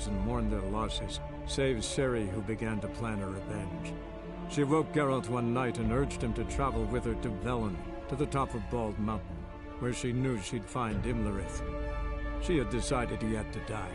friends and mourned their losses, save Ciri, who began to plan her revenge. She woke Geralt one night and urged him to travel with her to Velen, to the top of Bald Mountain, where she knew she'd find Imlerith. She had decided he had to die.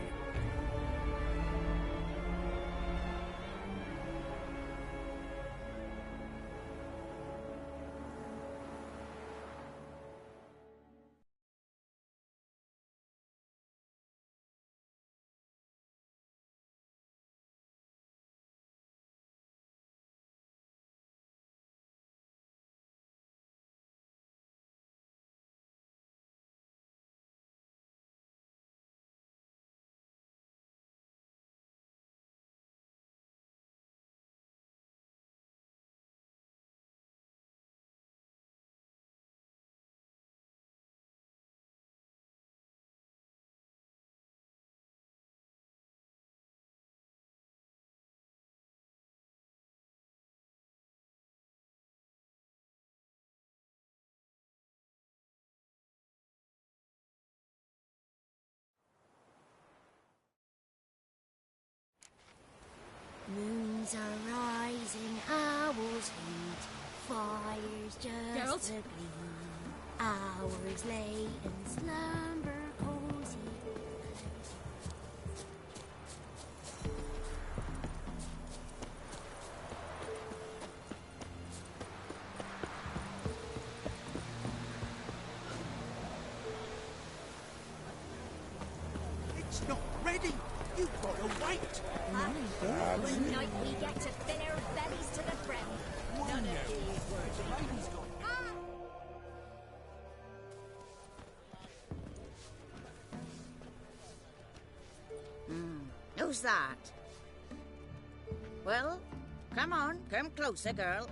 Moons are rising, owls hoot, fires just Geralt? gleam. Hours late and slumber cozy. It's not ready. You've got to wait. One night we get to fill our bellies to the brim. None of these words. The lady's got... Who's that? Well, come on, come closer, girl.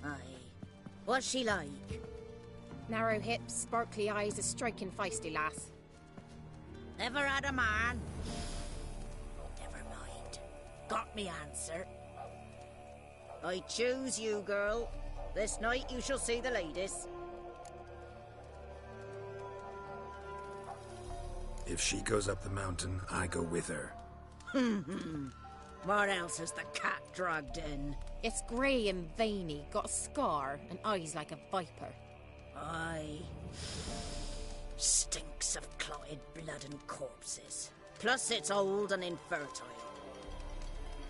Aye. What's she like? Narrow hips, sparkly eyes, a striking feisty lass. Never had a man? Never mind. Got me answer. I choose you, girl. This night you shall see the ladies. If she goes up the mountain, I go with her. What else has the cat dragged in? It's grey and veiny, got a scar, and eyes like a viper. Aye. Stinks of clotted blood and corpses. Plus it's old and infertile.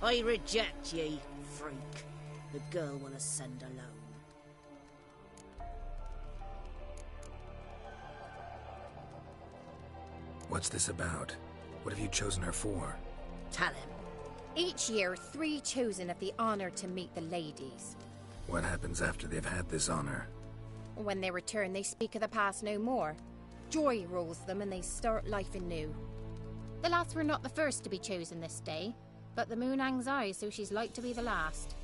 I reject ye, freak. The girl will ascend alone. What's this about? What have you chosen her for? Tell him. Each year, 3 chosen have the honour to meet the ladies. What happens after they've had this honor? When they return, they speak of the past no more. Joy rules them and they start life anew. The lass were not the first to be chosen this day, but the moon hangs high, so she's like to be the last.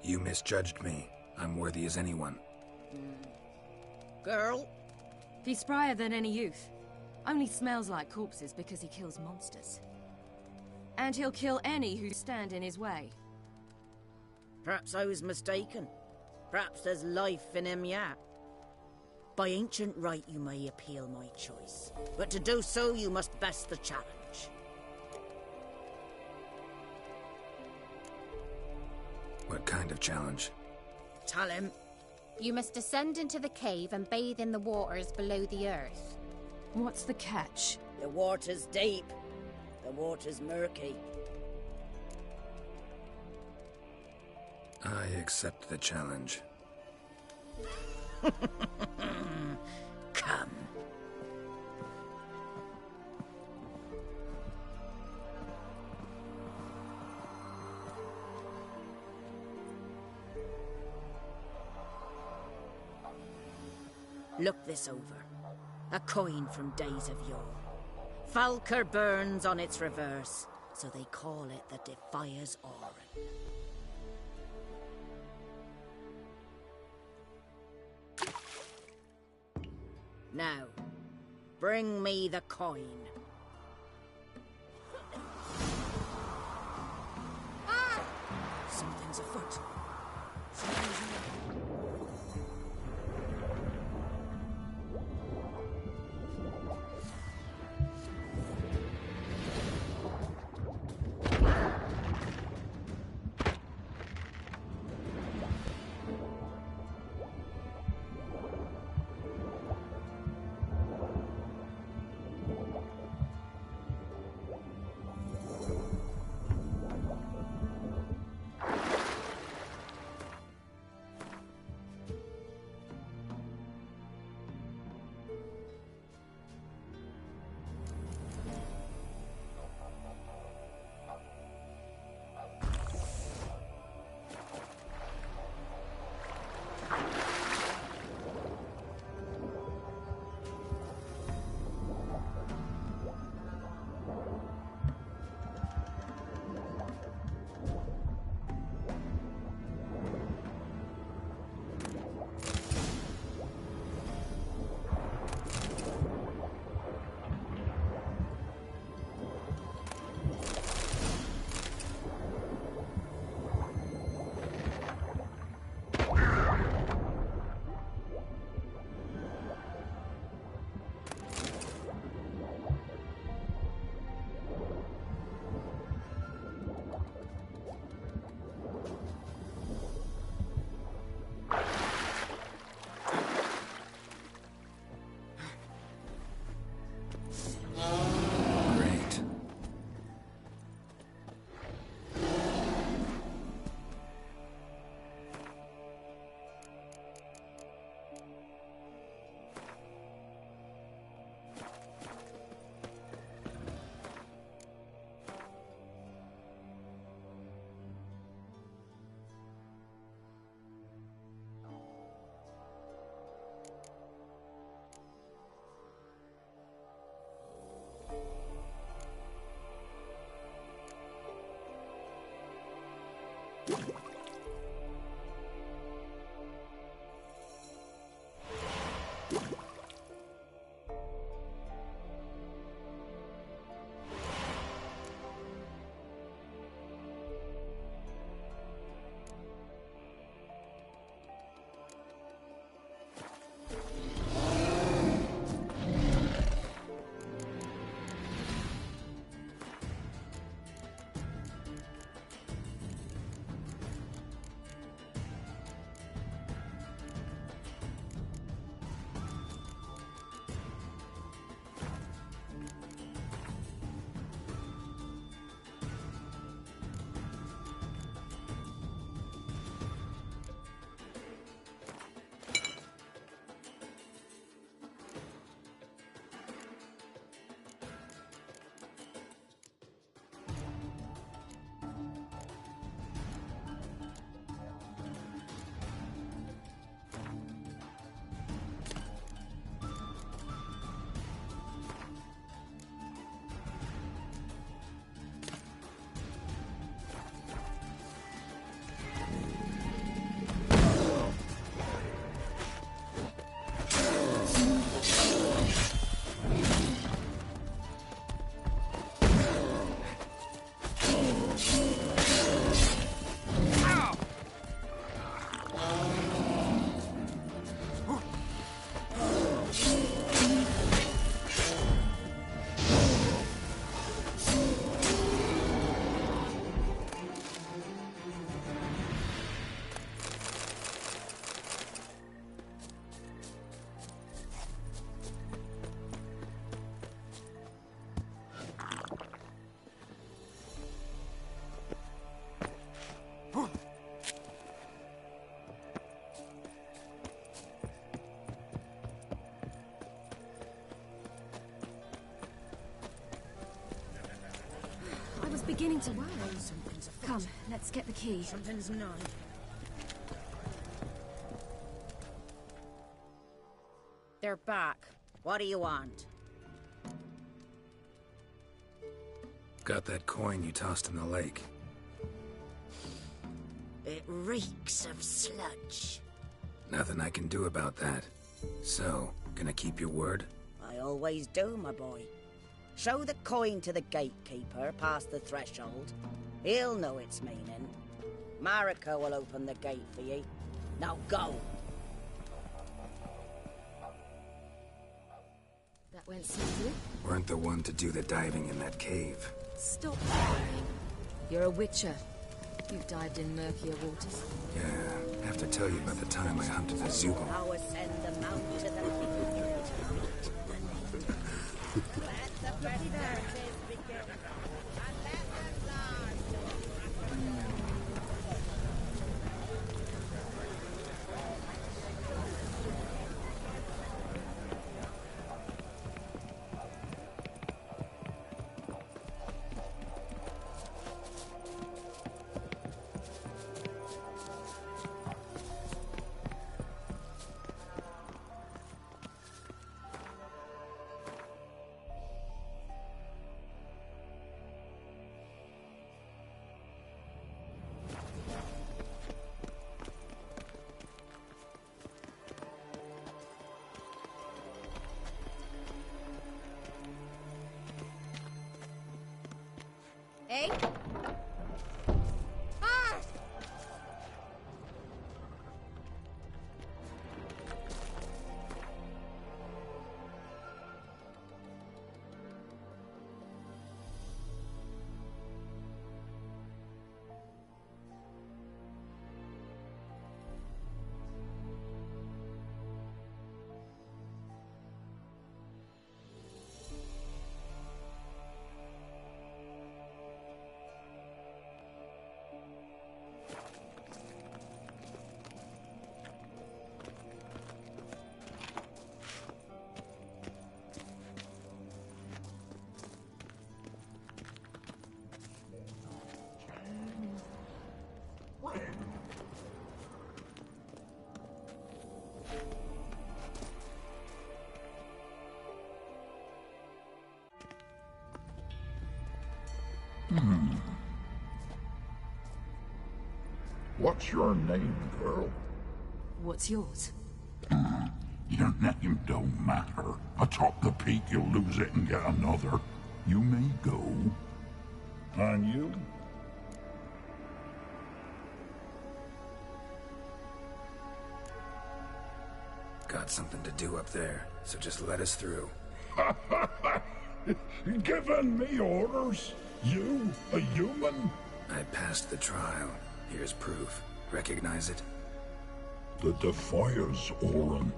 You misjudged me. I'm worthy as anyone. Girl? He's sprier than any youth. Only smells like corpses because he kills monsters. And he'll kill any who stand in his way. Perhaps I was mistaken. Perhaps there's life in him yet. By ancient right you may appeal my choice. But to do so you must best the challenge. What kind of challenge? Tell him. You must descend into the cave and bathe in the waters below the earth. What's the catch? The water's deep. The water's murky. I accept the challenge. Come. Look this over. A coin from days of yore. Falker burns on its reverse, so they call it the Defier's Orin. Now, bring me the coin. Something's afoot. Something beginning to worry. Come, let's get the key. Something's not. They're back. What do you want? Got that coin you tossed in the lake. It reeks of sludge. Nothing I can do about that. So, gonna keep your word? I always do, my boy. Show the coin to the gatekeeper past the threshold. He'll know its meaning. Mariko will open the gate for you. Now go! That went smoothly. Weren't the one to do the diving in that cave. Stop worrying. You're a witcher. You've dived in murkier waters. Yeah, have to tell you about the time I hunted a Zubal. Now ascend the mount to the left. Let the festivities begin. And let them last. Eh? Ah! What's your name, girl? What's yours? Your name don't matter. Atop the peak, you'll lose it and get another. You may go. And you? Got something to do up there, so just let us through. Giving me orders? You, a human? I passed the trial. Here's proof. Recognize it? The Defier's Orin.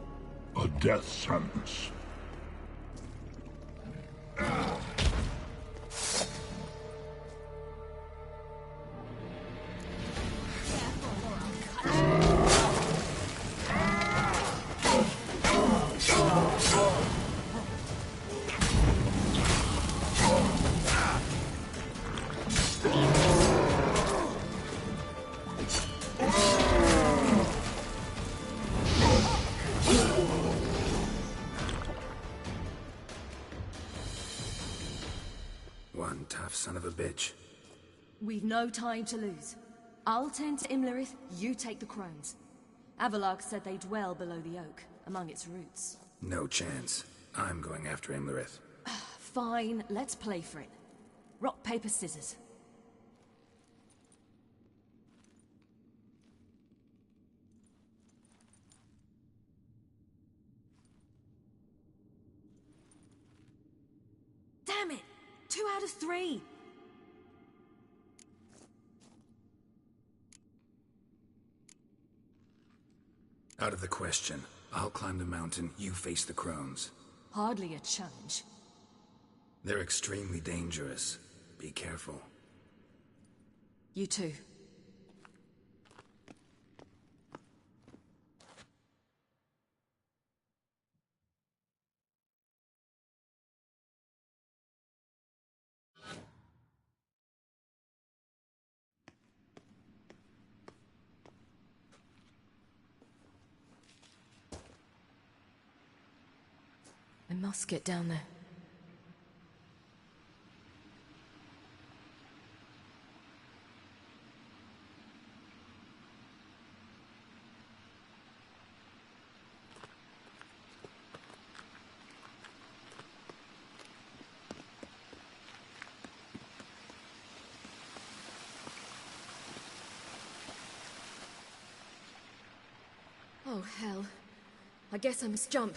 A death sentence. One tough son of a bitch. We've no time to lose. I'll tend to Imlerith, you take the crones. Avalok said they dwell below the oak, among its roots. No chance. I'm going after Imlerith. Fine, let's play for it. Rock, paper, scissors. Damn it! 2 out of 3! Out of the question. I'll climb the mountain, you face the crones. Hardly a challenge. They're extremely dangerous. Be careful. You too. must get down there. Oh, hell. I guess I must jump.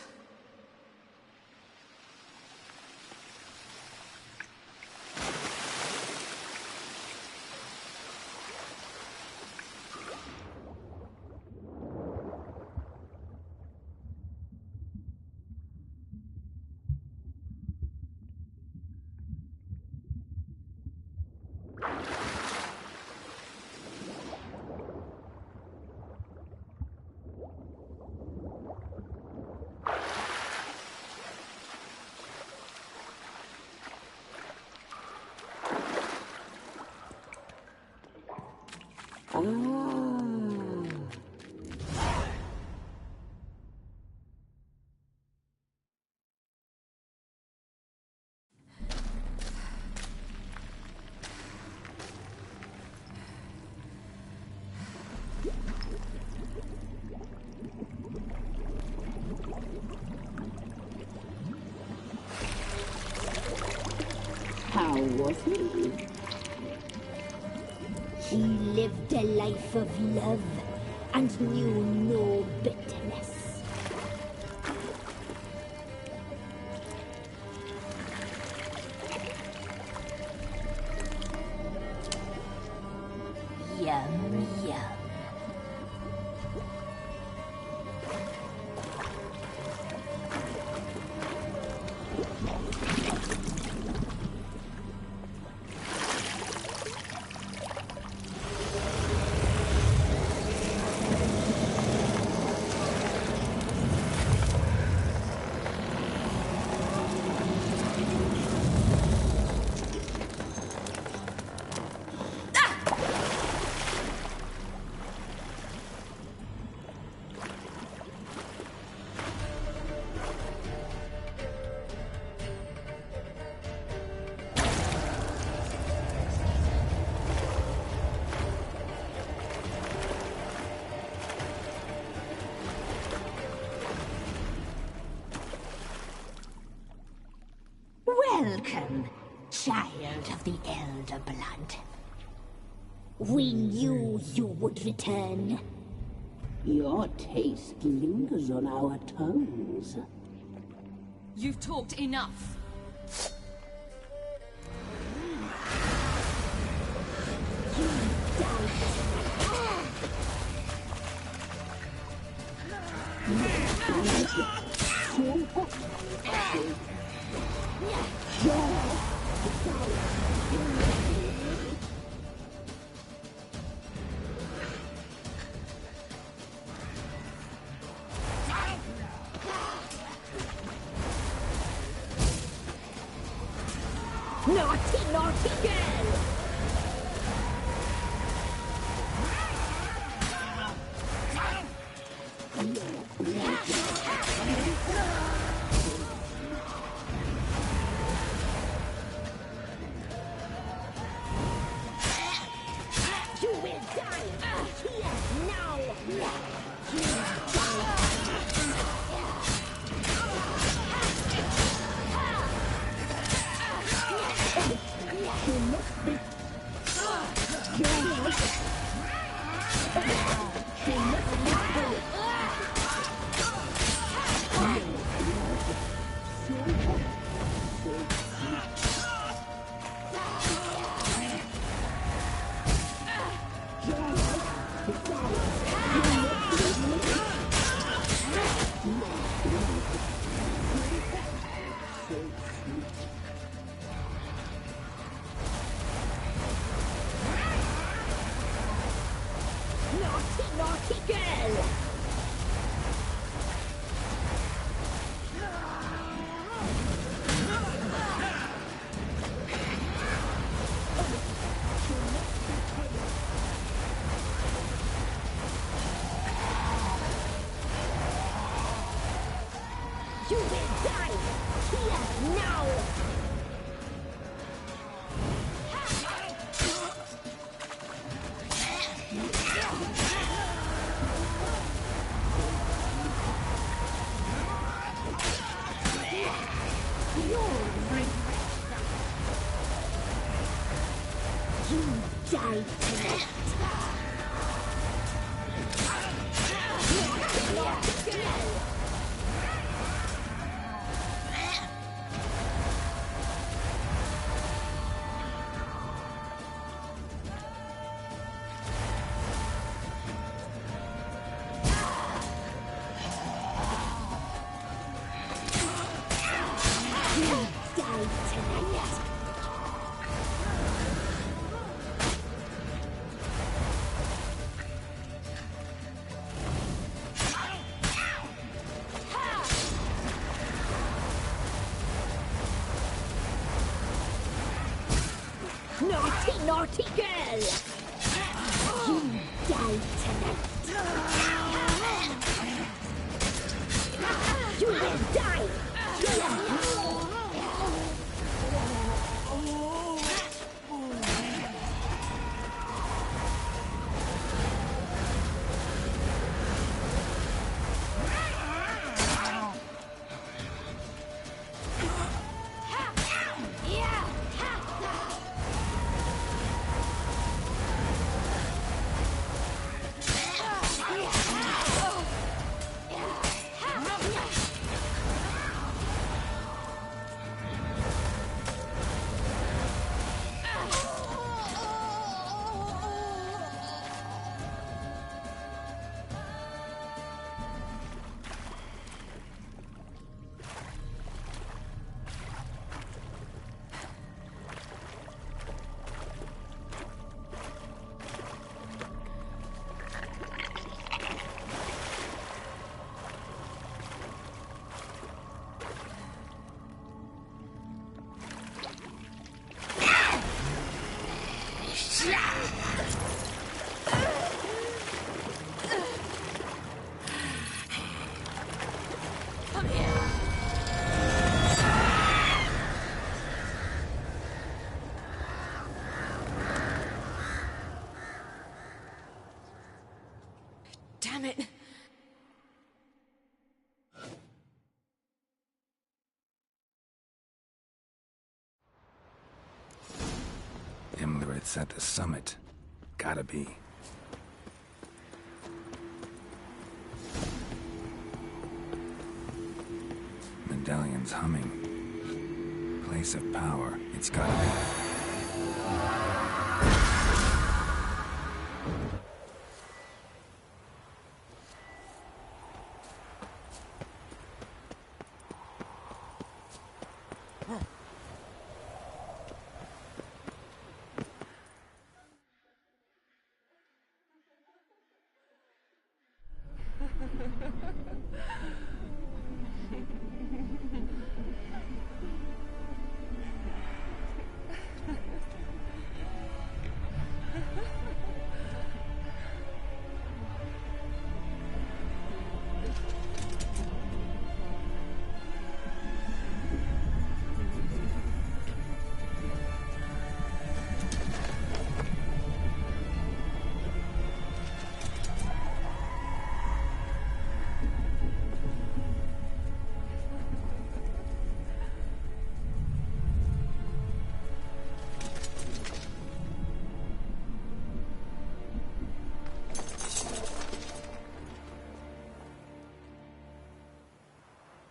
How was he? He lived a life of love and knew no bitterness. Yum, yum. Welcome, child of the Elder Blood. We knew you would return. Your taste lingers on our tongues. You've talked enough. Naughty, naughty girl! You will die here now! You must be. Naughty, naughty girl! You will die Here, now! You die tonight. Naughty, naughty girl! You die tonight! You will die! Damn it! Imlith's at the summit. Gotta be. Medallion's humming. Place of power. It's gotta be.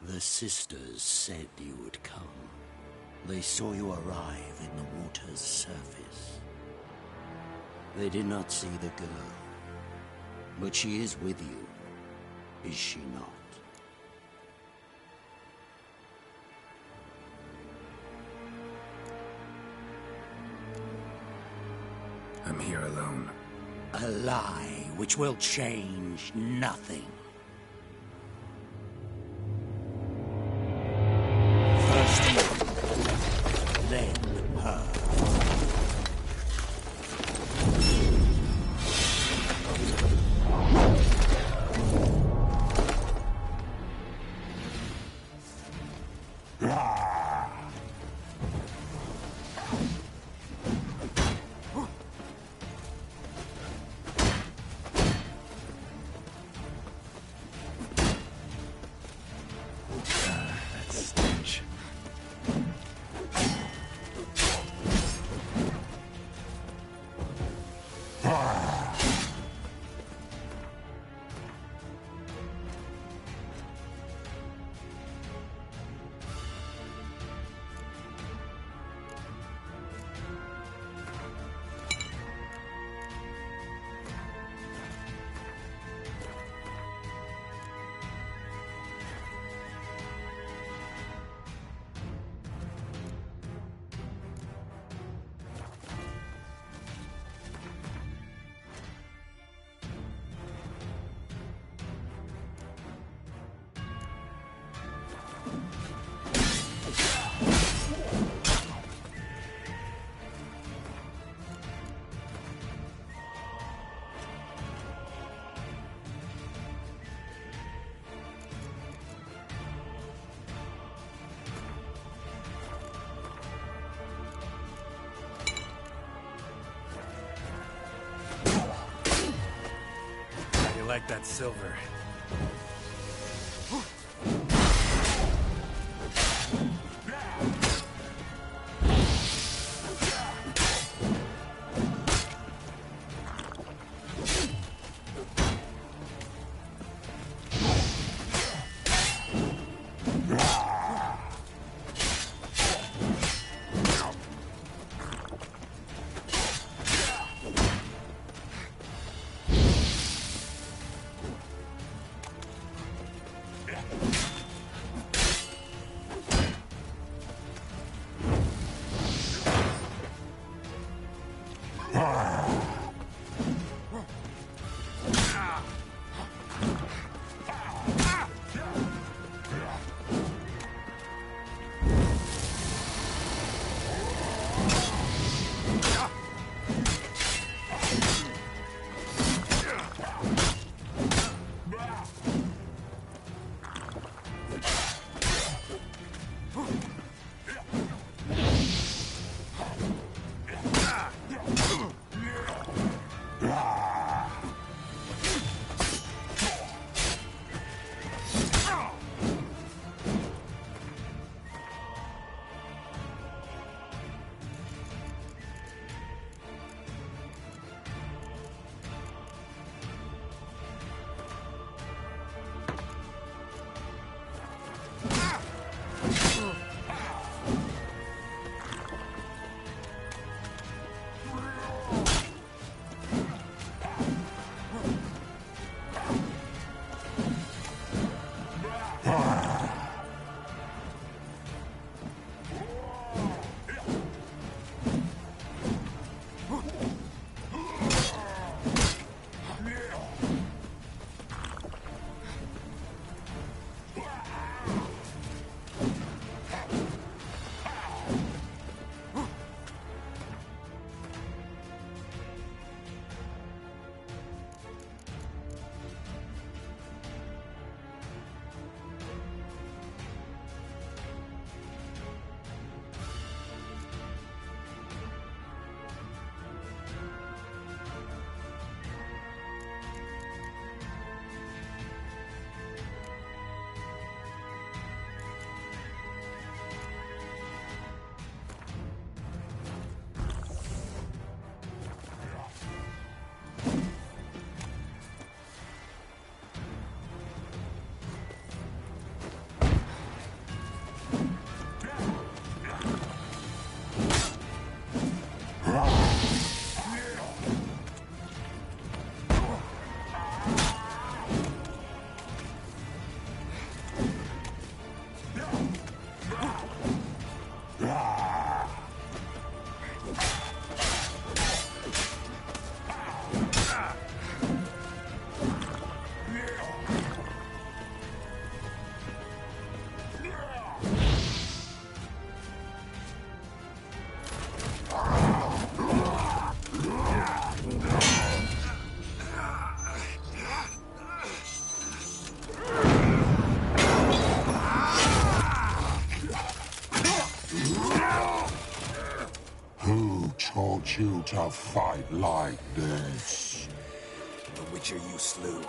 The sisters said you would come. They saw you arrive in the water's surface. They did not see the girl. But she is with you, is she not? I'm here alone. A lie which will change nothing. First you, then her. Ah! like that silver. Taught you to fight like this? The Witcher you slew.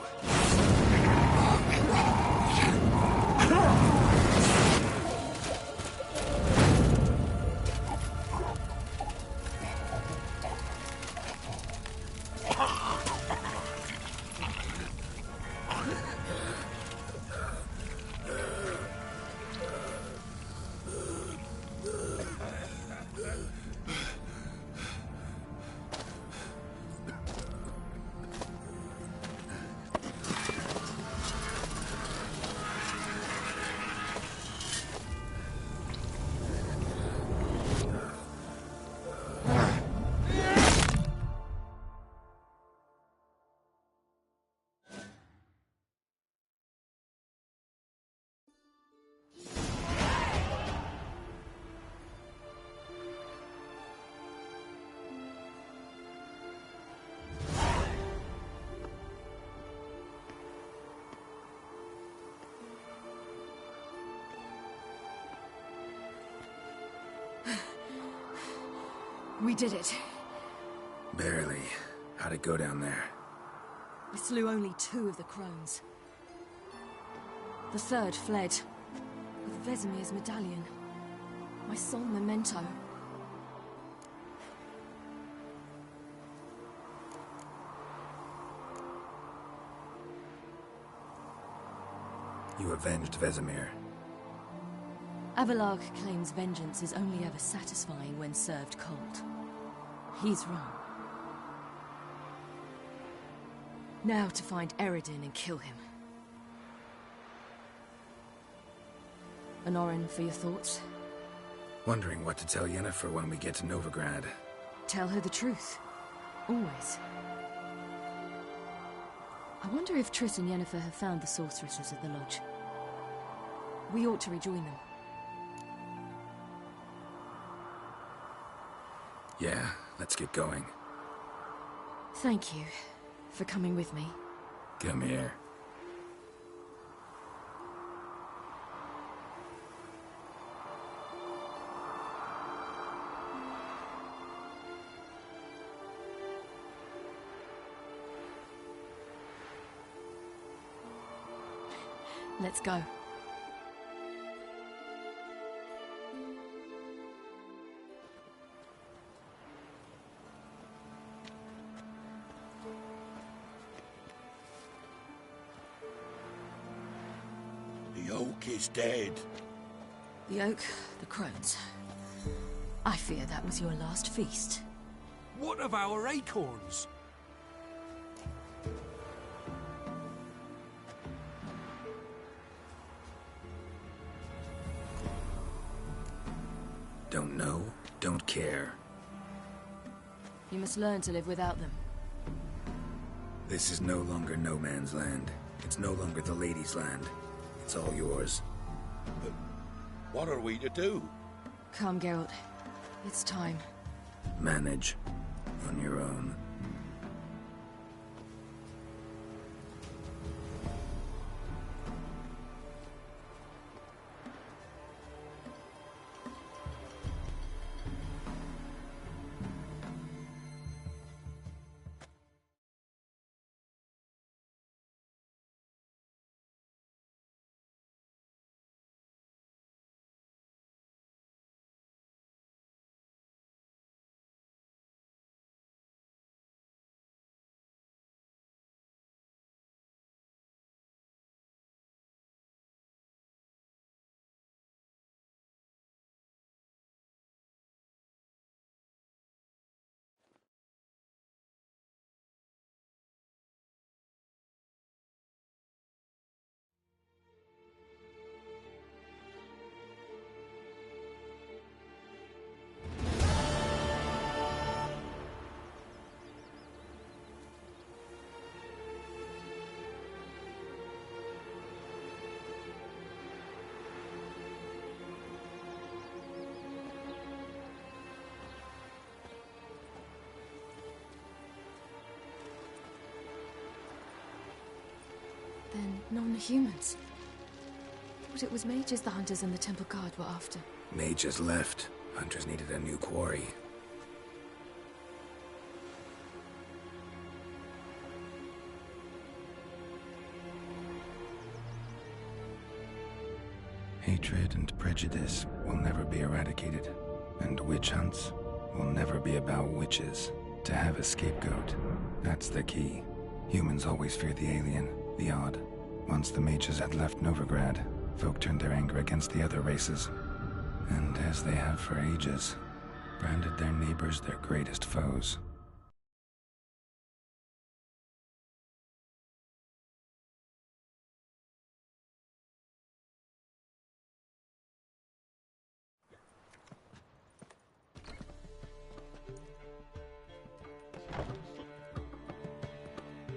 We did it. Barely. How'd it go down there? I slew only 2 of the crones. The third fled, with Vesemir's medallion. My sole memento. You avenged Vesemir. Avalark claims vengeance is only ever satisfying when served cold. He's wrong. Now to find Eredin and kill him. Honorin, for your thoughts? Wondering what to tell Yennefer when we get to Novigrad. Tell her the truth. Always. I wonder if Triss and Yennefer have found the sorceresses at the lodge. We ought to rejoin them. Yeah, let's get going. Thank you for coming with me. Come here. Let's go. The oak is dead. The oak, the crones. I fear that was your last feast. What of our acorns? Don't know, don't care. You must learn to live without them. This is no longer no man's land. It's no longer the lady's land. It's all yours. But what are we to do? Come, Geralt. It's time. Manage. On your own. Then non-humans. But it was mages the hunters and the temple guard were after. Mages left. Hunters needed a new quarry. Hatred and prejudice will never be eradicated. And witch hunts will never be about witches. To have a scapegoat, that's the key. Humans always fear the alien, the odd. Once the mages had left Novigrad, folk turned their anger against the other races. And as they have for ages, branded their neighbors their greatest foes.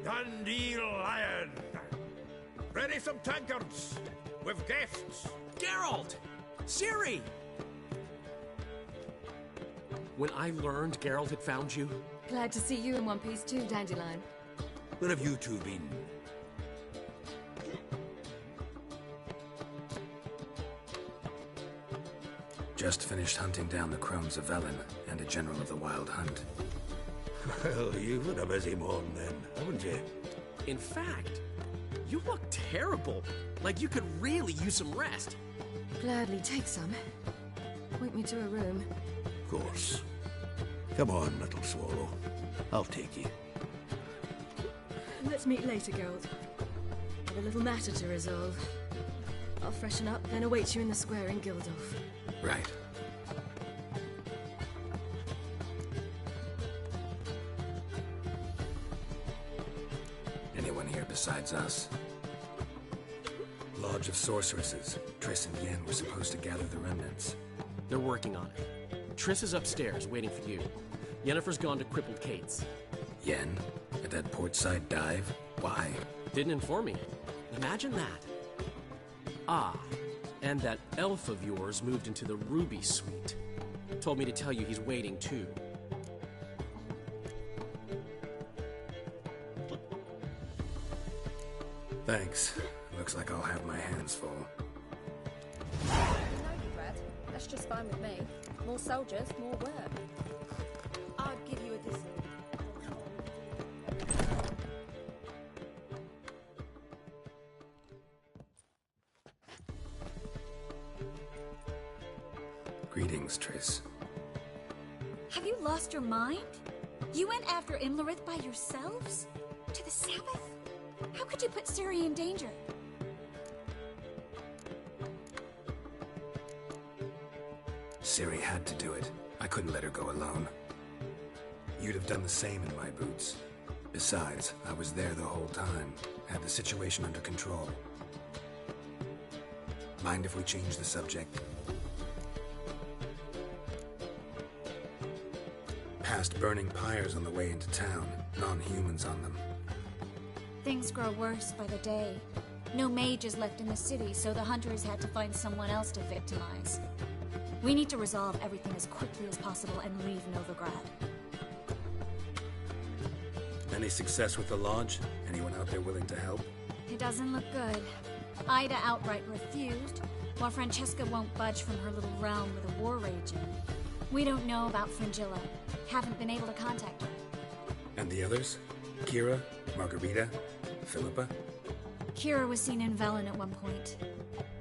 Dandelion! Ready some tankards! With guests! Geralt! Ciri! When I learned Geralt had found you... Glad to see you in one piece too, Dandelion. Where have you two been? Just finished hunting down the crones of Velen and a general of the Wild Hunt. Well, you've had a busy morning then, haven't you? In fact, you look terrible. Like you could really use some rest. Gladly take some. Point me to a room. Of course. Come on, little swallow. I'll take you. Let's meet later, Geralt. Have a little matter to resolve. I'll freshen up, then await you in the square in Gildorf. Right. Anyone here besides us? Lodge of Sorceresses. Triss and Yen were supposed to gather the remnants. They're working on it. Triss is upstairs, waiting for you. Yennefer's gone to Crippled Kate's. Yen? At that portside dive? Why? Didn't inform me. Imagine that. Ah, and that elf of yours moved into the Ruby Suite. Told me to tell you he's waiting too. Thanks. Looks like I'll have my hands full. No, you Brad. That's just fine with me. More soldiers, more work. I'll give you a discount. Greetings, Triss. Have you lost your mind? You went after Imlerith by yourselves? To the Sabbath? How could you put Ciri in danger? Ciri had to do it. I couldn't let her go alone. You'd have done the same in my boots. Besides, I was there the whole time. Had the situation under control. Mind if we change the subject? Past burning pyres on the way into town. Non-humans on them. Things grow worse by the day. No mages left in the city, so the hunters had to find someone else to victimize. We need to resolve everything as quickly as possible and leave Novigrad. Any success with the lodge? Anyone out there willing to help? It doesn't look good. Ida outright refused, while Francesca won't budge from her little realm with a war raging. We don't know about Fringilla. Haven't been able to contact her. And the others? Kira? Margarita? Philippa? Kira was seen in Velen at one point.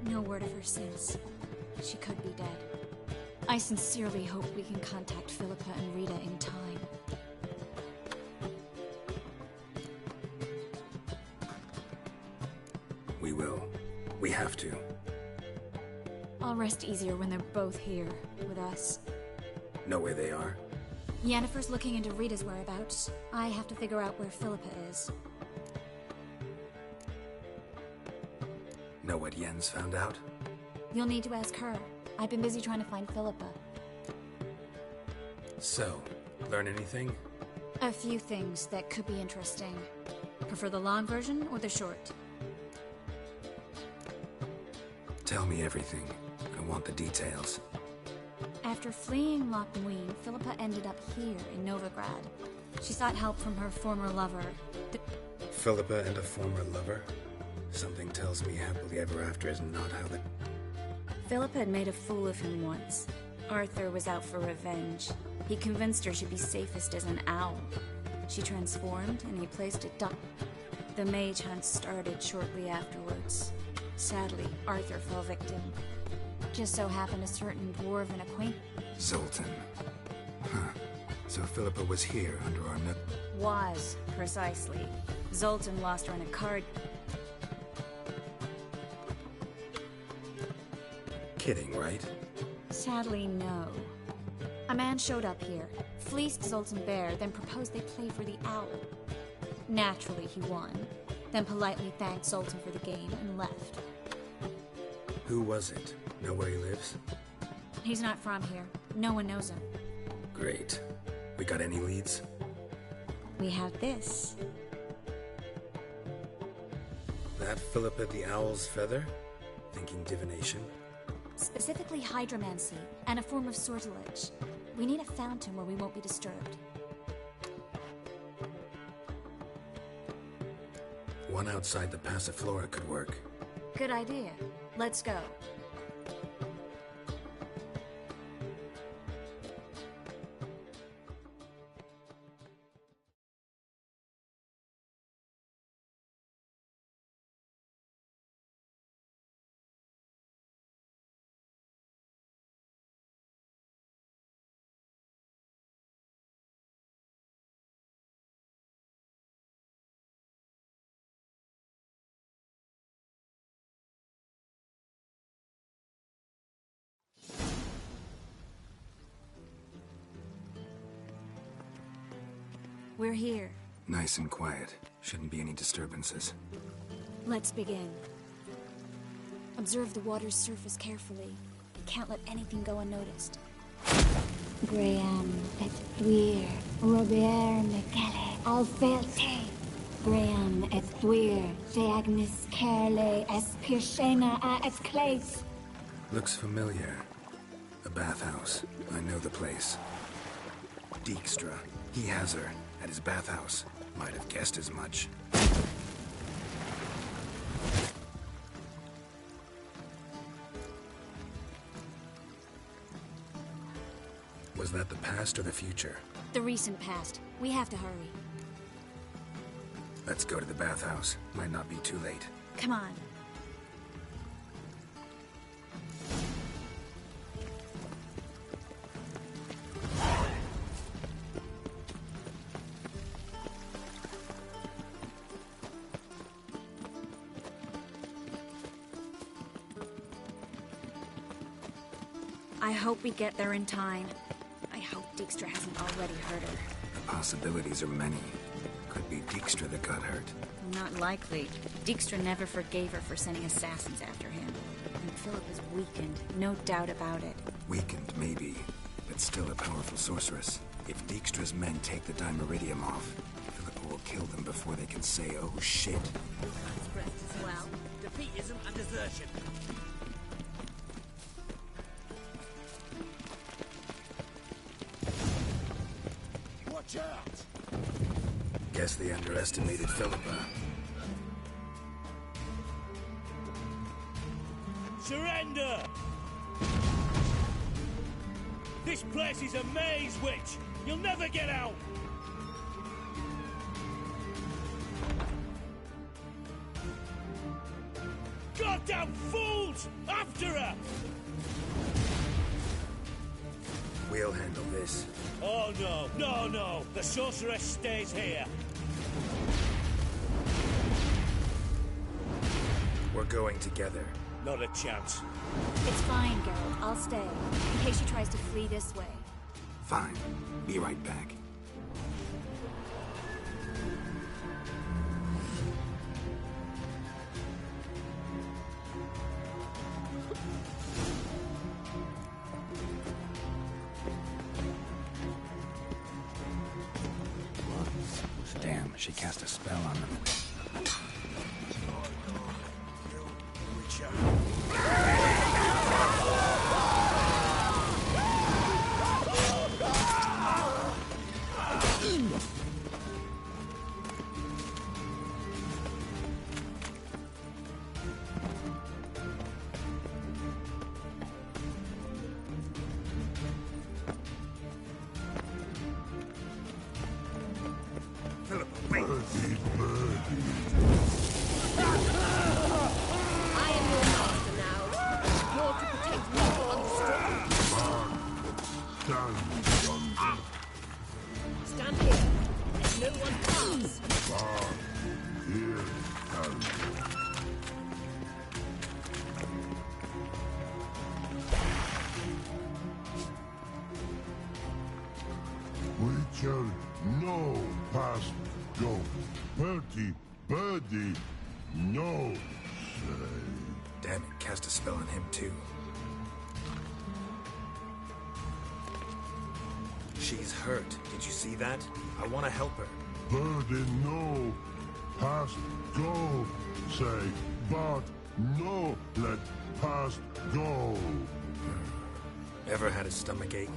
No word of her since. She could be dead. I sincerely hope we can contact Philippa and Rita in time. We will. We have to. I'll rest easier when they're both here, with us. Know where they are? Yennefer's looking into Rita's whereabouts. I have to figure out where Philippa is. Know what Yen's found out? You'll need to ask her. I've been busy trying to find Philippa. So, learn anything? A few things that could be interesting. Prefer the long version or the short? Tell me everything. I want the details. After fleeing Loch Muin, Philippa ended up here in Novigrad. She sought help from her former lover. Philippa and a former lover? Something tells me happily ever after is not how the... Philippa had made a fool of him once. Arthur was out for revenge. He convinced her she'd be safest as an owl. She transformed, and he placed a duck. The mage hunt started shortly afterwards. Sadly, Arthur fell victim. Just so happened a certain dwarven acquaintance... Zoltan. Huh. So Philippa was here under our nook... Was, precisely. Zoltan lost her in a card... Kidding, right? Sadly, no. A man showed up here, fleeced Zoltan bare, then proposed they play for the owl. Naturally, he won, then politely thanked Zoltan for the game and left. Who was it? Know where he lives? He's not from here. No one knows him. Great. We got any leads? We have this. That Philippa the Owl's feather? Thinking divination? Specifically hydromancy, and a form of sortilege. We need a fountain where we won't be disturbed. One outside the Passiflora could work. Good idea. Let's go. We're here. Nice and quiet. Shouldn't be any disturbances. Let's begin. Observe the water's surface carefully. Can't let anything go unnoticed. Graham et thuir, Robert Mckelly, Alfelte. Graham et thuir, Theagnis Kerle, es Pirshena a es Clace. Looks familiar. A bathhouse. I know the place. Dijkstra. He has her at his bathhouse. Might have guessed as much. Was that the past or the future? The recent past. We have to hurry. Let's go to the bathhouse. Might not be too late. Come on. I hope we get there in time. I hope Dijkstra hasn't already hurt her. The possibilities are many. Could be Dijkstra that got hurt. Not likely. Dijkstra never forgave her for sending assassins after him. And Philip is weakened, no doubt about it. Weakened, maybe, but still a powerful sorceress. If Dijkstra's men take the Dimeridium off, Philippa will kill them before they can say, oh shit. Well, defeatism and desertion. Watch out! Guess they underestimated Philippa. Surrender! This place is a maze, witch! You'll never get out! Goddamn fools! After her! We'll handle this. Oh no, no, no! The sorceress stays here! We're going together. Not a chance. It's fine, Geralt. I'll stay, in case she tries to flee this way. Fine. Be right back. Damn, she cast a spell on them. No past go. Bertie, birdie, no say. Damn it, cast a spell on him too. She's hurt. Did you see that? I want to help her. Birdie, no past go say. But no let past go. Ever had a stomach ache?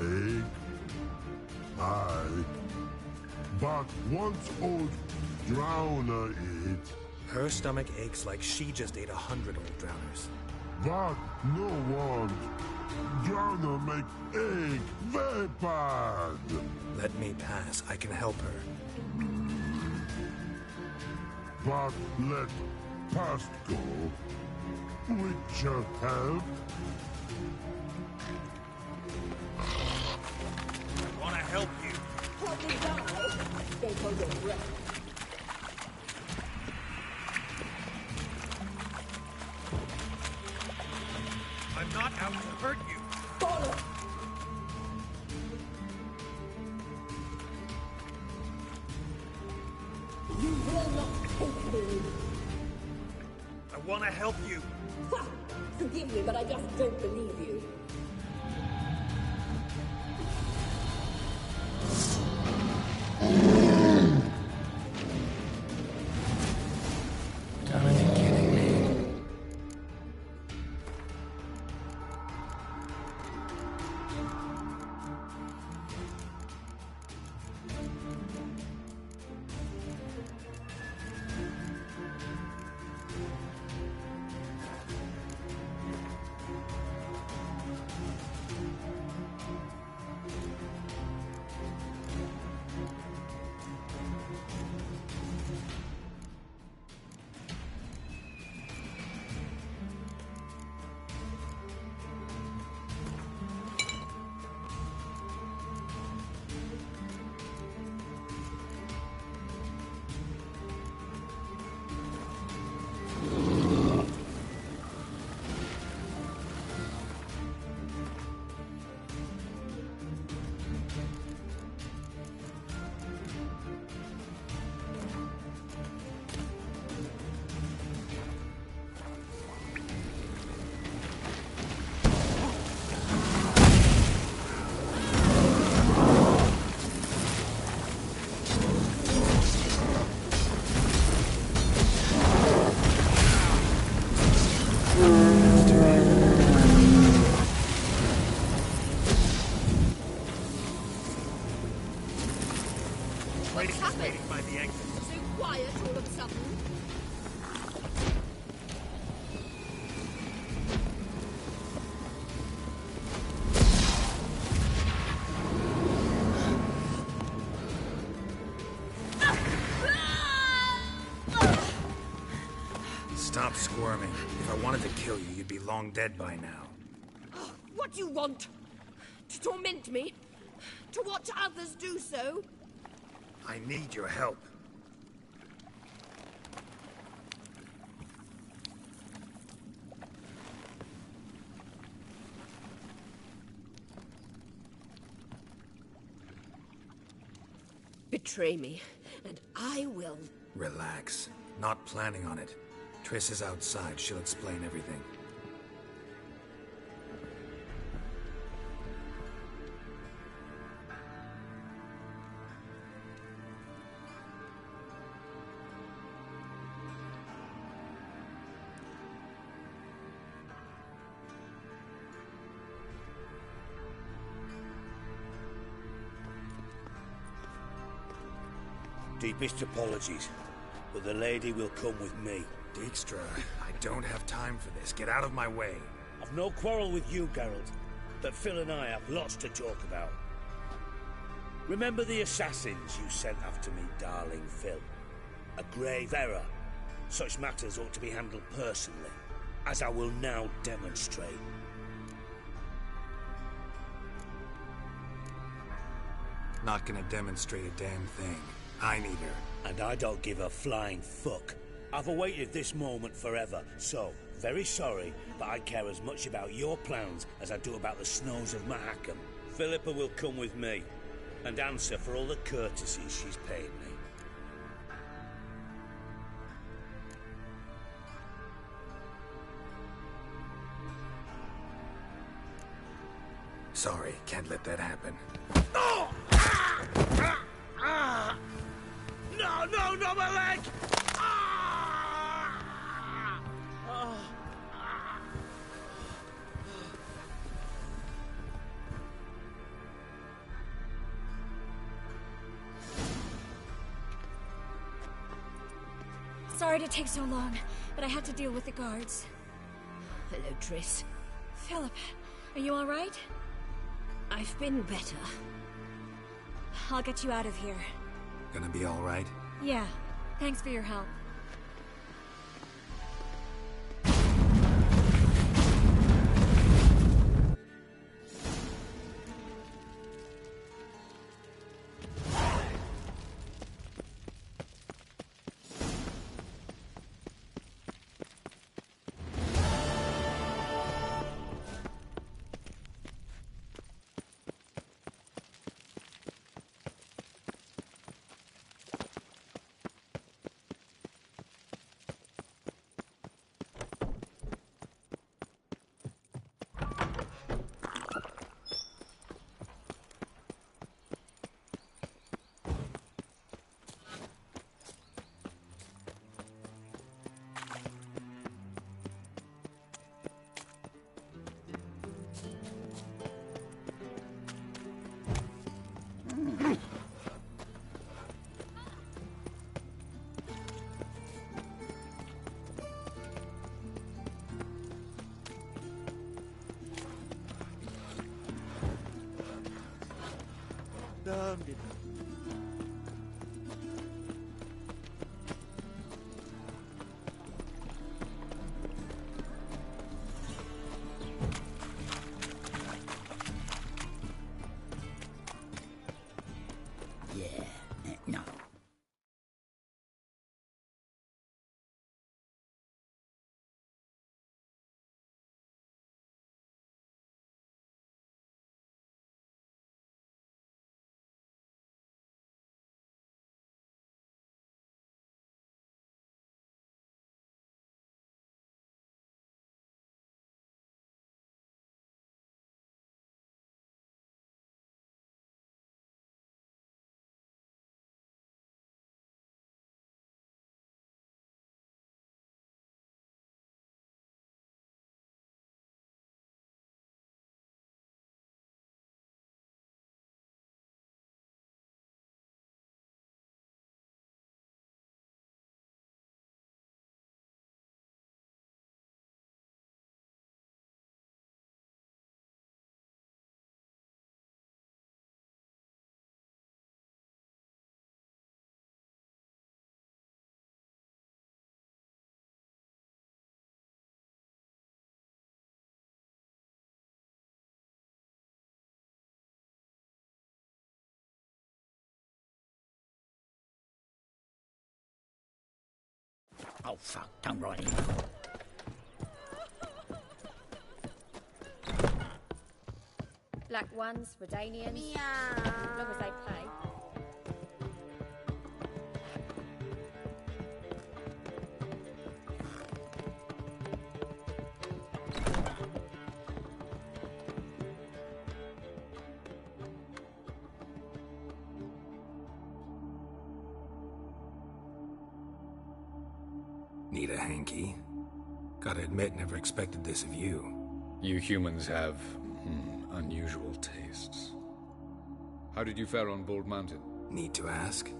Ache? Aye. But once old drowner it. Her stomach aches like she just ate 100 old drowners. But no one. Drowner make ache very bad. Let me pass. I can help her. But let past go. Witcher help. I want to help you. Probably die. Don't hold your breath. I'm not out to hurt you. Follow. want to help you. Ha! Forgive me, but I just don't believe you. Gotta be kidding me. What's happened? So quiet all of a sudden. Stop squirming. If I wanted to kill you, you'd be long dead by now. What do you want? To torment me? To watch others do so? I need your help. Betray me, and I will. Relax. Not planning on it. Triss is outside. She'll explain everything. Deepest apologies, but the lady will come with me. Dijkstra, I don't have time for this. Get out of my way. I've no quarrel with you, Geralt, but Phil and I have lots to talk about. Remember the assassins you sent after me, darling Phil? A grave error. Such matters ought to be handled personally, as I will now demonstrate. Not gonna demonstrate a damn thing. I need her. And I don't give a flying fuck. I've awaited this moment forever, so, very sorry, but I care as much about your plans as I do about the snows of Mahakam. Philippa will come with me, and answer for all the courtesies she's paid me. Sorry, can't let that happen. Oh! No, no, no, my leg! Sorry to take so long, but I had to deal with the guards. Hello, Triss. Philip, are you all right? I've been better. I'll get you out of here. Gonna be all right? Yeah, thanks for your help. wounded them. No. Oh, fuck. Don't write it. Black ones, Redanians. As long as they pay. Need a hanky? Gotta admit, never expected this of you. You humans have unusual tastes. How did you fare on Bald Mountain? Need to ask?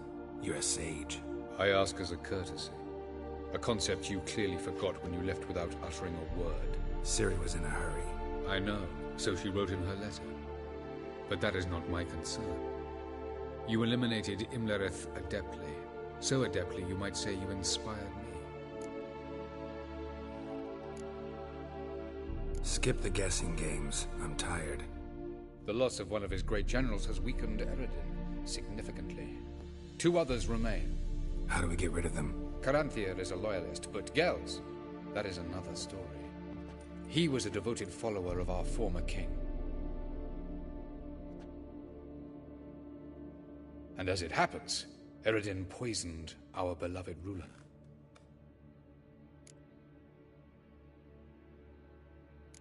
You're a sage. I ask as a courtesy. A concept you clearly forgot when you left without uttering a word. Ciri was in a hurry. I know, so she wrote in her letter. But that is not my concern. You eliminated Imlerith adeptly. So adeptly you might say you inspired me. Skip the guessing games. I'm tired. The loss of one of his great generals has weakened Eredin significantly. 2 others remain. How do we get rid of them? Caranthir is a loyalist, but Gels, that is another story. He was a devoted follower of our former king. And as it happens, Eredin poisoned our beloved ruler.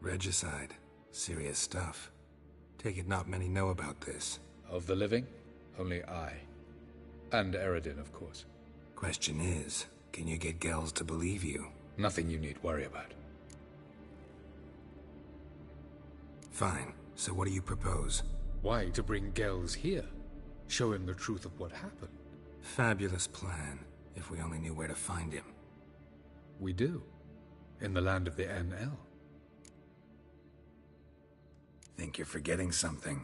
Regicide. Serious stuff. Take it not many know about this. Of the living, only I. And Eredin, of course. Question is, can you get Gels to believe you? Nothing you need worry about. Fine. So what do you propose? Why, to bring Gels here? Show him the truth of what happened. Fabulous plan, if we only knew where to find him. We do. In the land of the NL. Think you're forgetting something.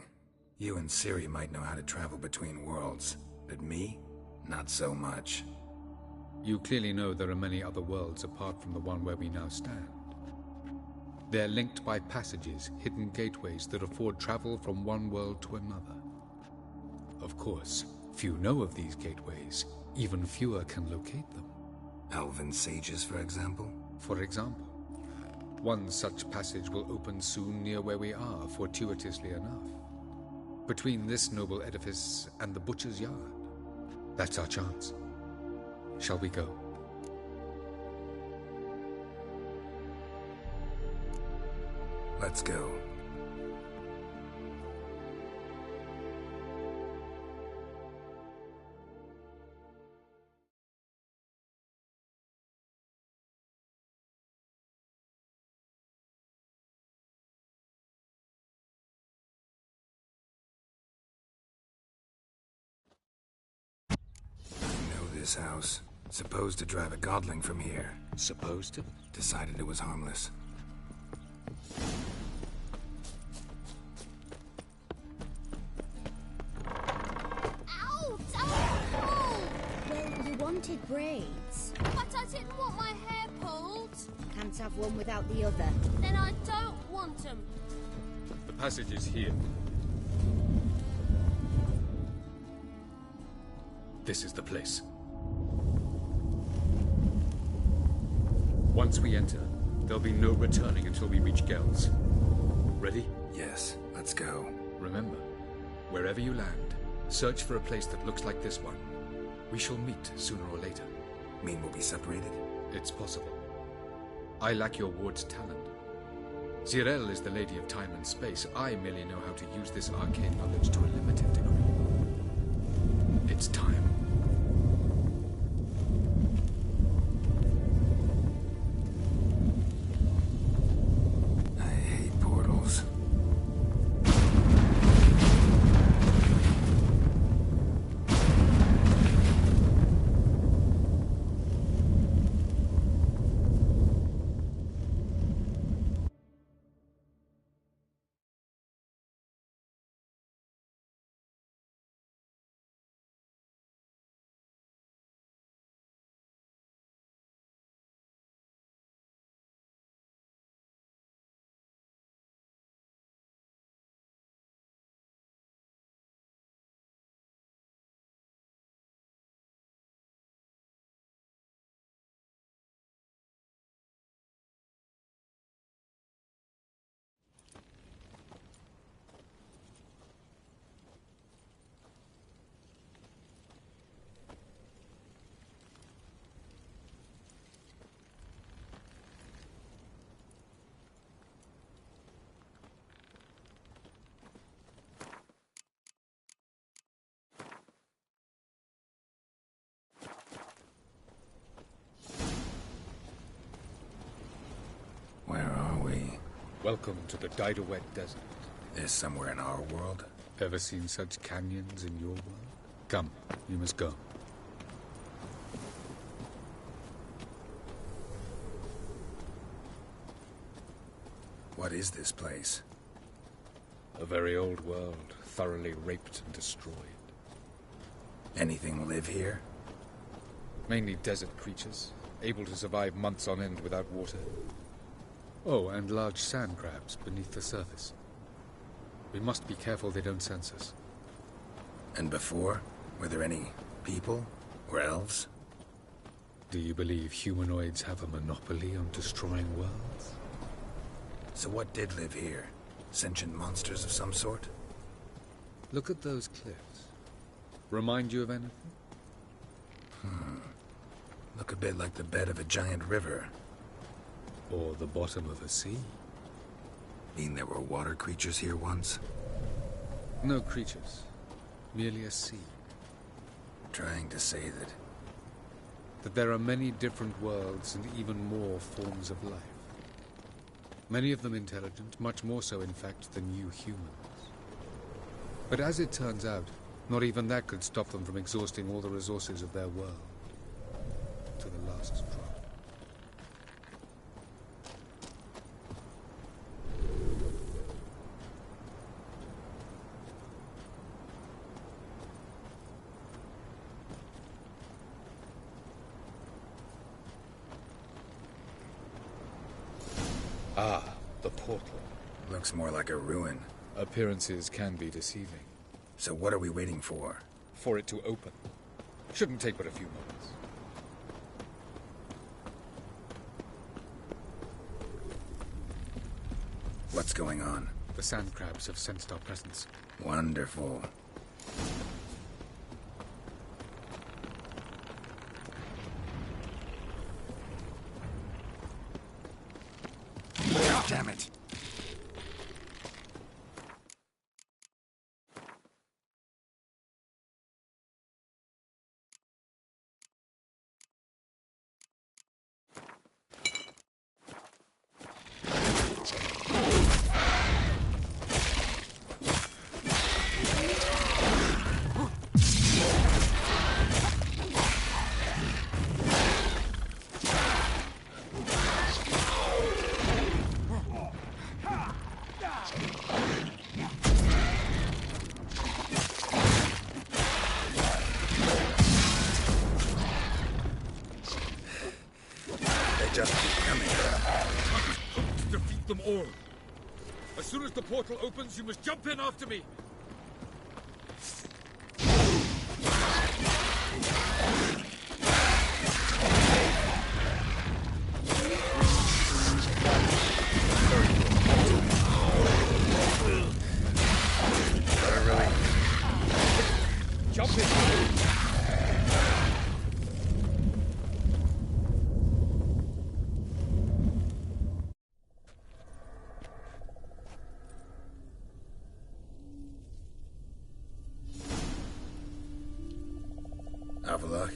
You and Ciri might know how to travel between worlds, but me? Not so much. You clearly know there are many other worlds apart from the one where we now stand. They're linked by passages, hidden gateways that afford travel from one world to another. Of course, few know of these gateways. Even fewer can locate them. Elven sages, for example? For example. One such passage will open soon near where we are, fortuitously enough. Between this noble edifice and the butcher's yard. That's our chance. Shall we go? Let's go. This house. Supposed to drive a godling from here. Supposed to? Decided it was harmless. braids. But I didn't want my hair pulled. Can't have one without the other. Then I don't want them. The passage is here. This is the place. Once we enter, there'll be no returning until we reach Gel's. Ready? Yes, let's go. Remember, wherever you land, search for a place that looks like this one. We shall meet sooner or later. Mean we'll be separated? It's possible. I lack your ward's talent. Zirel is the lady of time and space. I merely know how to use this arcane knowledge to a limited degree. It's time. I hate portals. Where are we? Welcome to the Didawet Desert. This somewhere in our world? Ever seen such canyons in your world? Come, you must go. What is this place? A very old world, thoroughly raped and destroyed. Anything live here? Mainly desert creatures, able to survive months on end without water. Oh, and large sand crabs beneath the surface. We must be careful they don't sense us. And before? Were there any people? Or elves? Do you believe humanoids have a monopoly on destroying worlds? So what did live here? Sentient monsters of some sort? Look at those cliffs. Remind you of anything? Look a bit like the bed of a giant river. Or the bottom of a sea. Mean there were water creatures here once? No creatures. Merely a sea. Trying to say that there are many different worlds and even more forms of life. Many of them intelligent, much more so in fact than you humans. But as it turns out, not even that could stop them from exhausting all the resources of their world. To the last drop. Ah, the portal. Looks more like a ruin. Appearances can be deceiving. So what are we waiting for? For it to open. Shouldn't take but a few moments. What's going on? The sand crabs have sensed our presence. Wonderful. Damn it! just keep coming. Hope to defeat them all. As soon as the portal opens, you must jump in after me. Jump in. Have a look.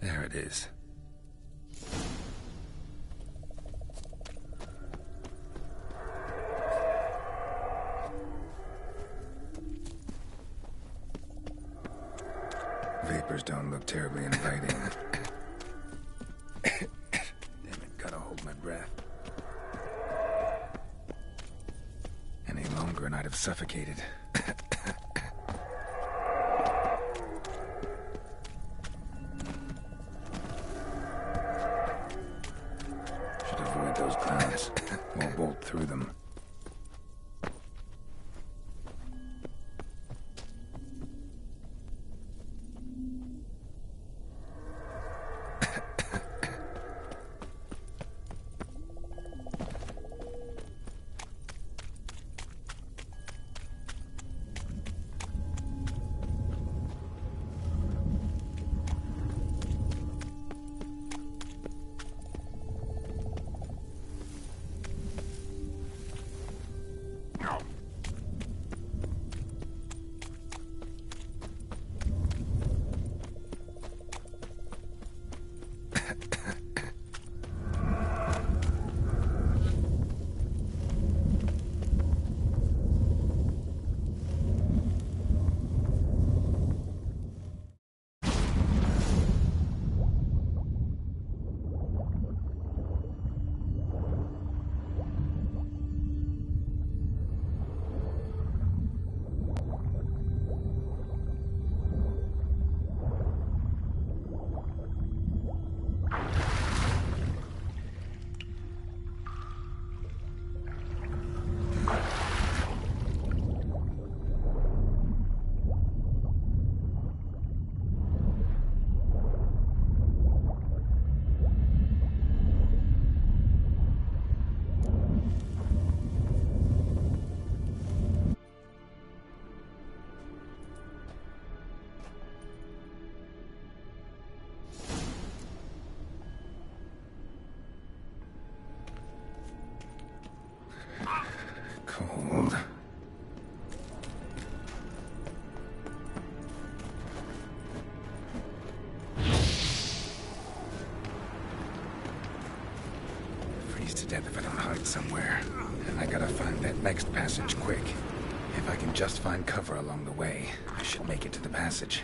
There it is. Vapors don't look terribly inviting. Damn it, gotta hold my breath. Any longer and I'd have suffocated. Should avoid those clouds. Won't bolt through them. Cold. Freeze to death if I don't hide somewhere. And I gotta find that next passage quick. If I can just find cover along the way, I should make it to the passage.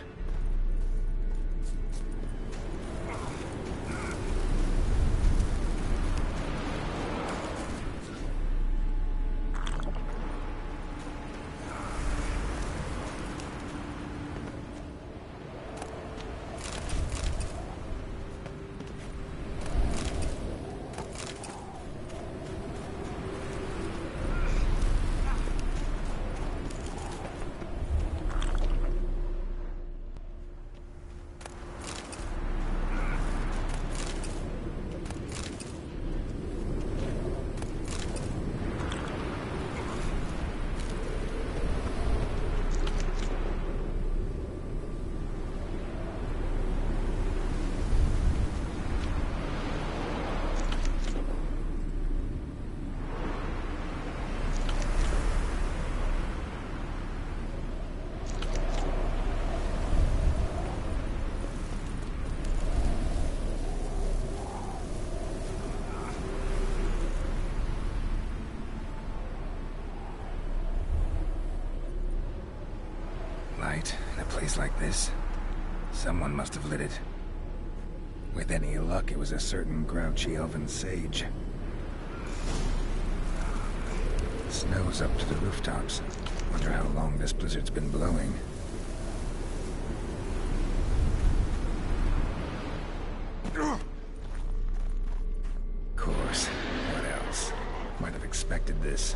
Light in a place like this. Someone must have lit it. With any luck, it was a certain grouchy elven sage. Snow's up to the rooftops. Wonder how long this blizzard's been blowing. Of course. What else? Might have expected this.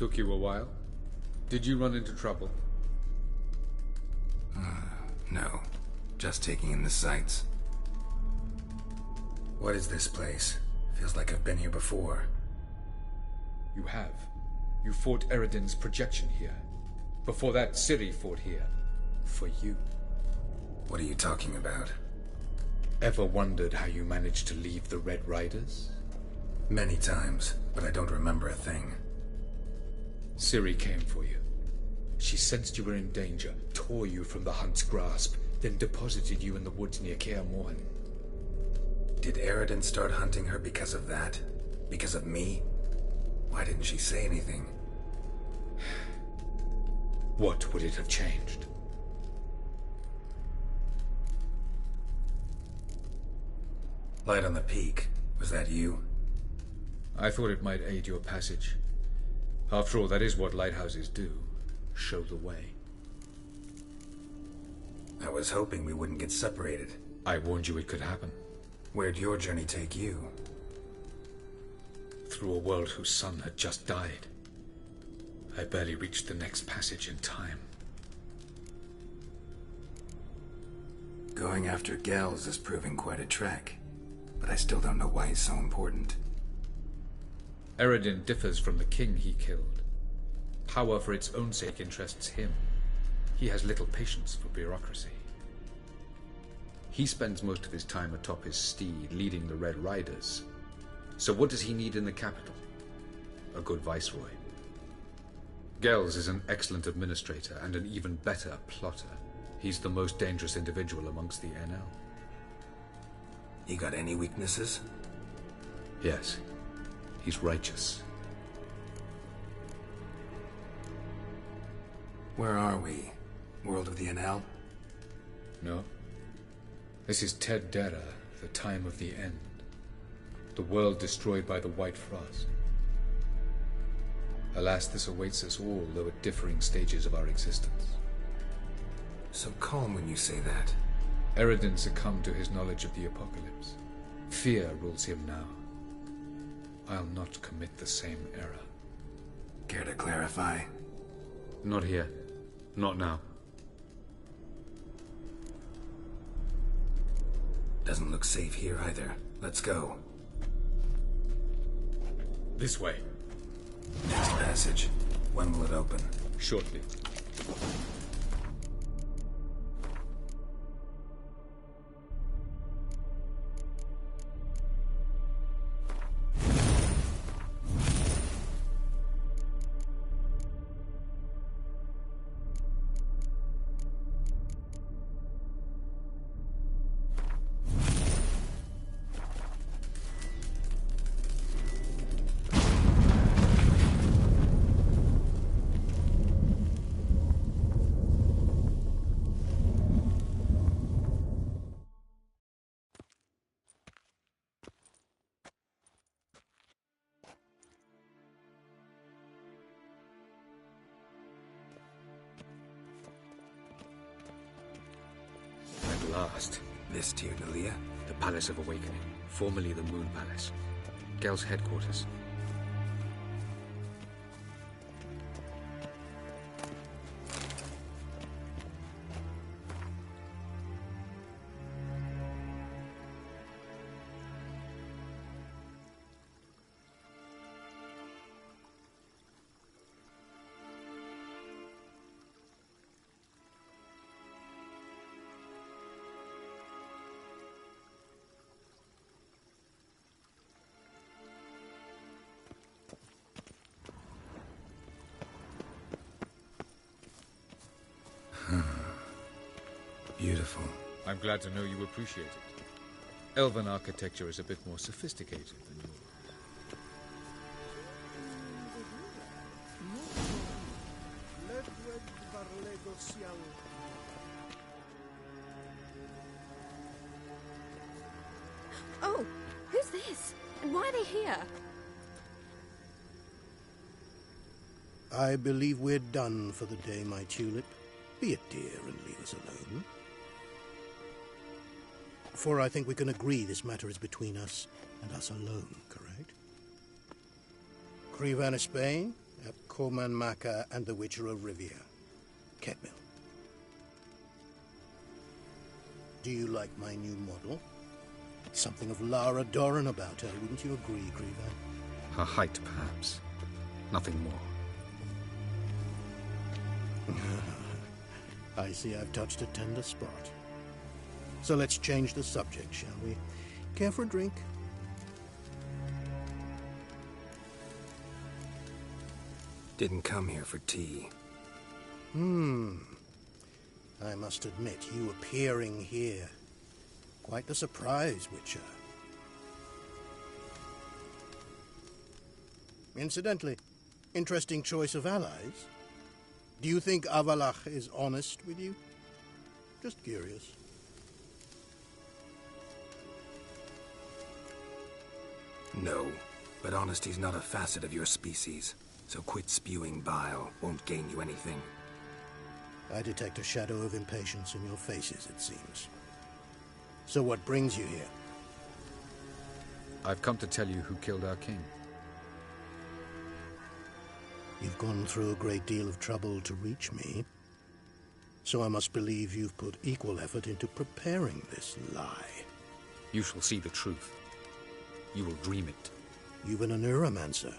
Took you a while? Did you run into trouble? No. Just taking in the sights. What is this place? Feels like I've been here before. You have. You fought Eredin's projection here. Before that, Ciri fought here. For you. What are you talking about? Ever wondered how you managed to leave the Red Riders? Many times, but I don't remember a thing. Ciri came for you. She sensed you were in danger, tore you from the Hunt's grasp, then deposited you in the woods near Kaer Morhen. Did Eredin start hunting her because of that? Because of me? Why didn't she say anything? What would it have changed? Light on the peak. Was that you? I thought it might aid your passage. After all, that is what lighthouses do. Show the way. I was hoping we wouldn't get separated. I warned you it could happen. Where'd your journey take you? Through a world whose sun had just died. I barely reached the next passage in time. Going after Gels is proving quite a trek, but I still don't know why he's so important. Eredin differs from the king he killed. Power for its own sake interests him. He has little patience for bureaucracy. He spends most of his time atop his steed, leading the Red Riders. So what does he need in the capital? A good viceroy. Gels is an excellent administrator and an even better plotter. He's the most dangerous individual amongst the NL. He got any weaknesses? Yes. He's righteous. Where are we? World of the NL? No. This is Ted Dera, the time of the end. The world destroyed by the White Frost. Alas, this awaits us all, though at differing stages of our existence. So calm when you say that. Eredin succumbed to his knowledge of the apocalypse. Fear rules him now. I'll not commit the same error. Care to clarify? Not here. Not now. Doesn't look safe here either. Let's go. This way. Next passage. When will it open? Shortly. At last. This Tirnalia? The Palace of Awakening, formerly the Moon Palace. Gel's headquarters. Beautiful. I'm glad to know you appreciate it. Elven architecture is a bit more sophisticated than yours. Oh, who's this? And why are they here? I believe we're done for the day, my tulip. Be a dear and leave us alone. For I think we can agree this matter is between us and us alone, correct? Crevan of Spain, Coman Maka, and the Witcher of Rivia. Ketmill. Do you like my new model? Something of Lara Doran about her, wouldn't you agree, Crevan? Her height, perhaps. Nothing more. I see I've touched a tender spot. So let's change the subject, shall we? Care for a drink? Didn't come here for tea. I must admit, you appearing here. Quite the surprise, Witcher. Incidentally, interesting choice of allies. Do you think Avalach is honest with you? Just curious. No, but honesty's not a facet of your species. So quit spewing bile. Won't gain you anything. I detect a shadow of impatience in your faces, it seems. So what brings you here? I've come to tell you who killed our king. You've gone through a great deal of trouble to reach me. So I must believe you've put equal effort into preparing this lie. You shall see the truth. You will dream it. You've been a neuromancer.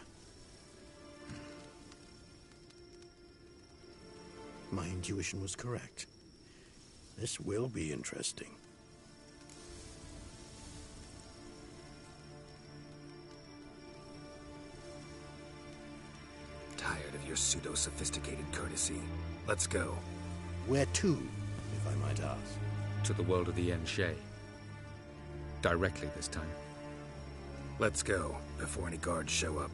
My intuition was correct. This will be interesting. Tired of your pseudo-sophisticated courtesy. Let's go. Where to, if I might ask? To the world of the Enshe. Directly this time. Let's go, before any guards show up.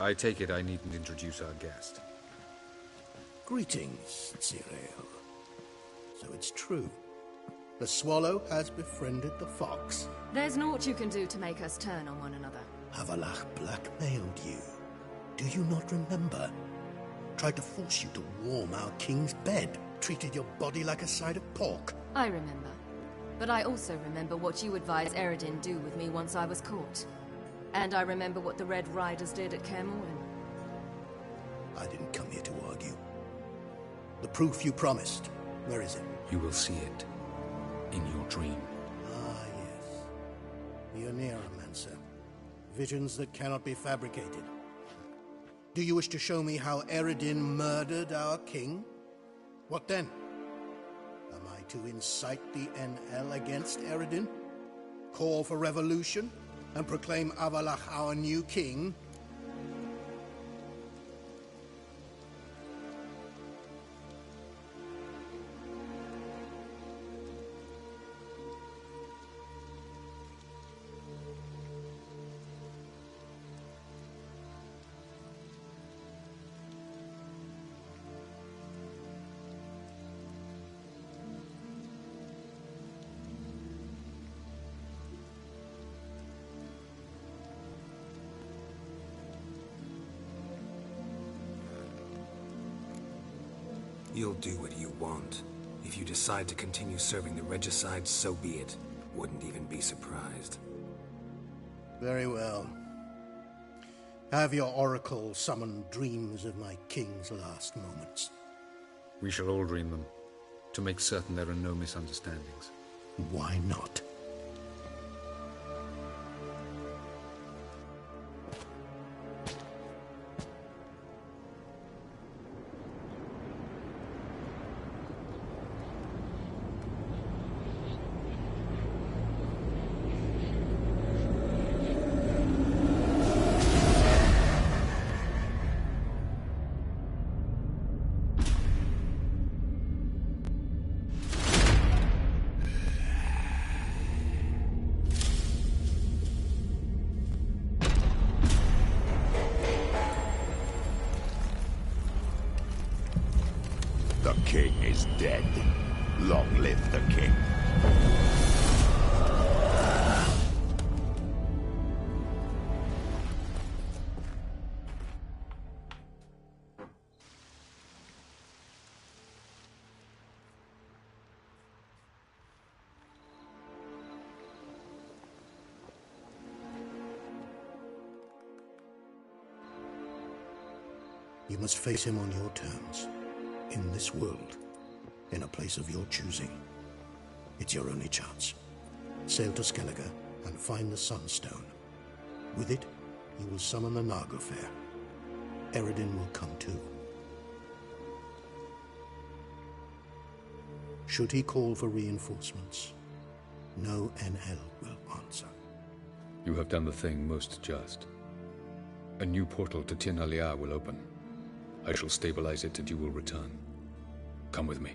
I take it I needn't introduce our guest. Greetings, Cyril. So it's true. The swallow has befriended the fox. There's naught you can do to make us turn on one another. Avalach blackmailed you. Do you not remember? Tried to force you to warm our king's bed. Treated your body like a side of pork. I remember. But I also remember what you advised Eredin do with me once I was caught. And I remember what the Red Riders did at Kaer Morhen. I didn't come here to argue. The proof you promised, where is it? You will see it in your dream. Ah, yes. The Oneiromancer. Visions that cannot be fabricated. Do you wish to show me how Eredin murdered our king? What then? Am I to incite the NL against Eredin? Call for revolution? And proclaim Avalach our new king? You'll do what you want. If you decide to continue serving the regicide, so be it. Wouldn't even be surprised. Very well. Have your oracle summon dreams of my king's last moments. We shall all dream them, to make certain there are no misunderstandings. Why not? The king is dead. Long live the king. You must face him on your terms. In this world, in a place of your choosing. It's your only chance. Sail to Skellige and find the Sunstone. With it, you will summon the Nagelfair. Eredin will come too. Should he call for reinforcements, no NL will answer. You have done the thing most just. A new portal to Tir na Liar will open. I shall stabilize it and you will return. Come with me.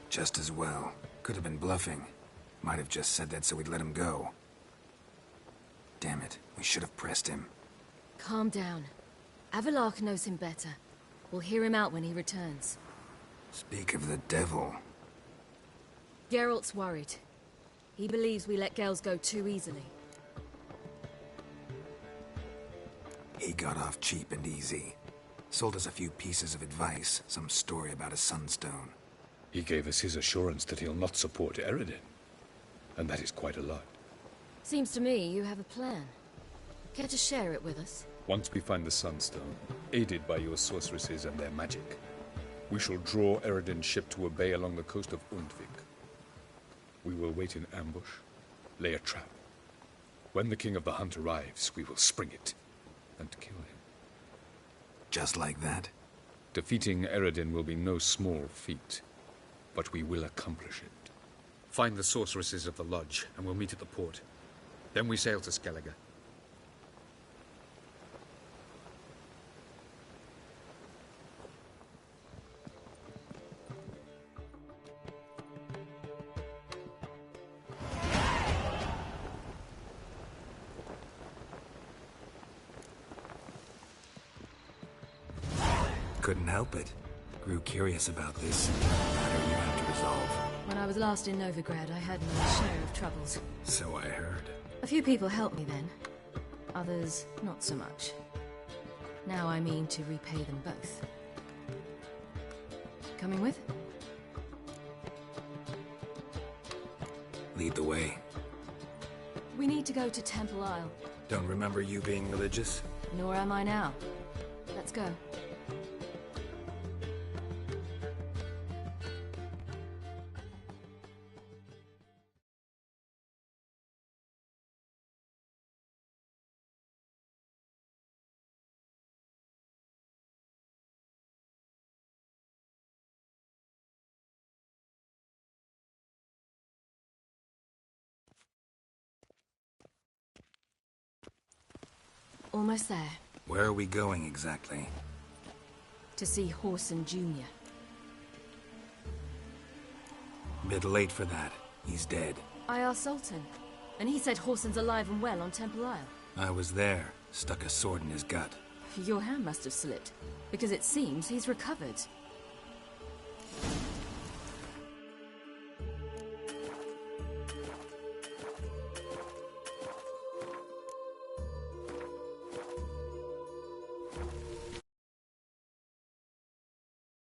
Just as well. Could have been bluffing. Might have just said that so we'd let him go. Damn it, we should have pressed him. Calm down. Avalach knows him better. We'll hear him out when he returns. Speak of the devil. Geralt's worried. He believes we let girls go too easily. He got off cheap and easy. Sold us a few pieces of advice, some story about a sunstone. He gave us his assurance that he'll not support Eredin. And that is quite a lot. Seems to me you have a plan. Care to share it with us? Once we find the Sunstone, aided by your sorceresses and their magic, we shall draw Eredin's ship to a bay along the coast of Undvik. We will wait in ambush, lay a trap. When the King of the Hunt arrives, we will spring it and kill him. Just like that? Defeating Eredin will be no small feat, but we will accomplish it. Find the sorceresses of the lodge, and we'll meet at the port. Then we sail to Skellige. Couldn't help it. Grew curious about this matter you have to resolve. When I was last in Novigrad, I had my share of troubles. So I heard. A few people helped me then. Others, not so much. Now I mean to repay them both. Coming with? Lead the way. We need to go to Temple Isle. Don't remember you being religious? Nor am I now. Let's go. Almost there. Where are we going exactly? To see Whoreson Jr. Bit late for that. He's dead. I asked Sultan, and he said Whoreson's alive and well on Temple Isle. I was there. Stuck a sword in his gut. Your hand must have slipped, because it seems he's recovered.